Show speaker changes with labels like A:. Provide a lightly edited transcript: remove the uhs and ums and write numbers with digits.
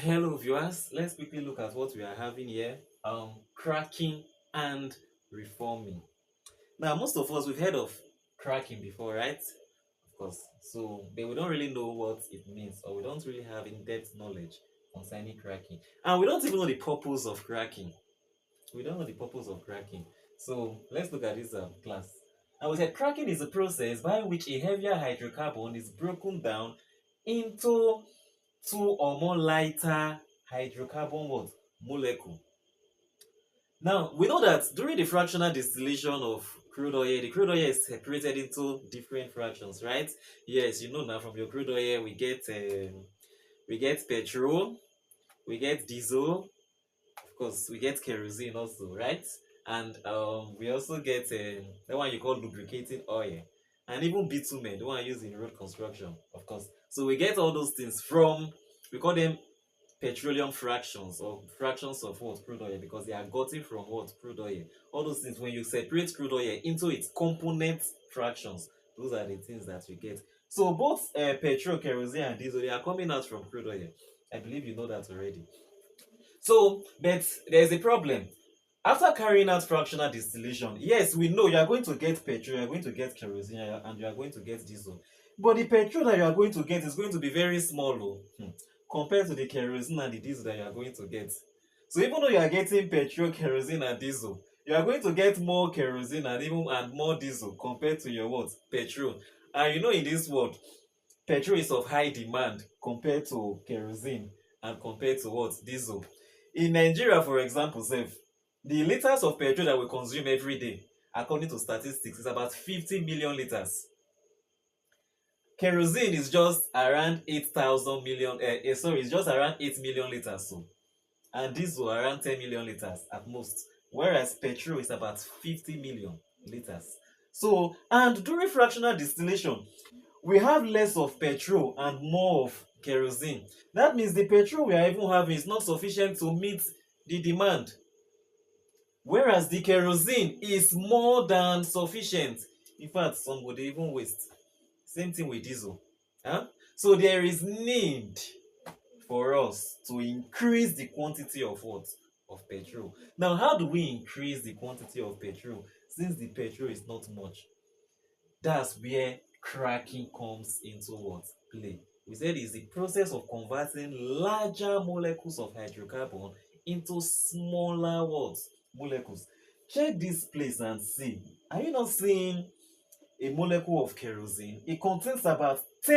A: Hello viewers, let's quickly look at what we are having here. Cracking and reforming. Now, most of us we've heard of cracking before, right? Of course. So, but we don't really know what it means, or we don't really have in-depth knowledge concerning cracking. And we don't even know the purpose of cracking. We don't know the purpose of cracking. So let's look at this class. And we said cracking is a process by which a heavier hydrocarbon is broken down into two or more lighter hydrocarbon what? Molecule. Now we know that during the fractional distillation of crude oil, the crude oil is separated into different fractions, right? Yes, you know now from your crude oil we get petrol, we get diesel, of course we get kerosene also, right? And we also get the one you call lubricating oil, and even bitumen, the one used in road construction, of course. So we get all those things from, we call them petroleum fractions, or fractions of what? Crude oil, because they are gotten from what? Crude oil. All those things, when you separate crude oil into its component fractions, those are the things that you get. So both petrol, kerosene and diesel, they are coming out from crude oil. I believe you know that already. So, but there's a problem. After carrying out fractional distillation, yes, we know you are going to get petrol, you are going to get kerosene, and you are going to get diesel. But the petrol that you are going to get is going to be very small, compared to the kerosene and the diesel that you are going to get. So even though you are getting petrol, kerosene, and diesel, you are going to get more kerosene and more diesel compared to your what? Petrol. And you know, in this world, petrol is of high demand compared to kerosene and compared to what? Diesel. In Nigeria, for example, sef, the liters of petrol that we consume every day, according to statistics, is about 50 million liters. Kerosene is just around 8,000 million, sorry, it's just around 8 million liters. So, and diesel around 10 million liters at most. Whereas petrol is about 50 million liters. So, and during fractional distillation, we have less of petrol and more of kerosene. That means the petrol we are even having is not sufficient to meet the demand, whereas the kerosene is more than sufficient. In fact, some would even waste. Same thing with diesel. Huh? So there is need for us to increase the quantity of what? Of petrol. Now, how do we increase the quantity of petrol since the petrol is not much? That's where cracking comes into what? Play. We said it's the process of converting larger molecules of hydrocarbon into smaller what? Molecules. Check this place and see. Are you not seeing a molecule of kerosene? It contains about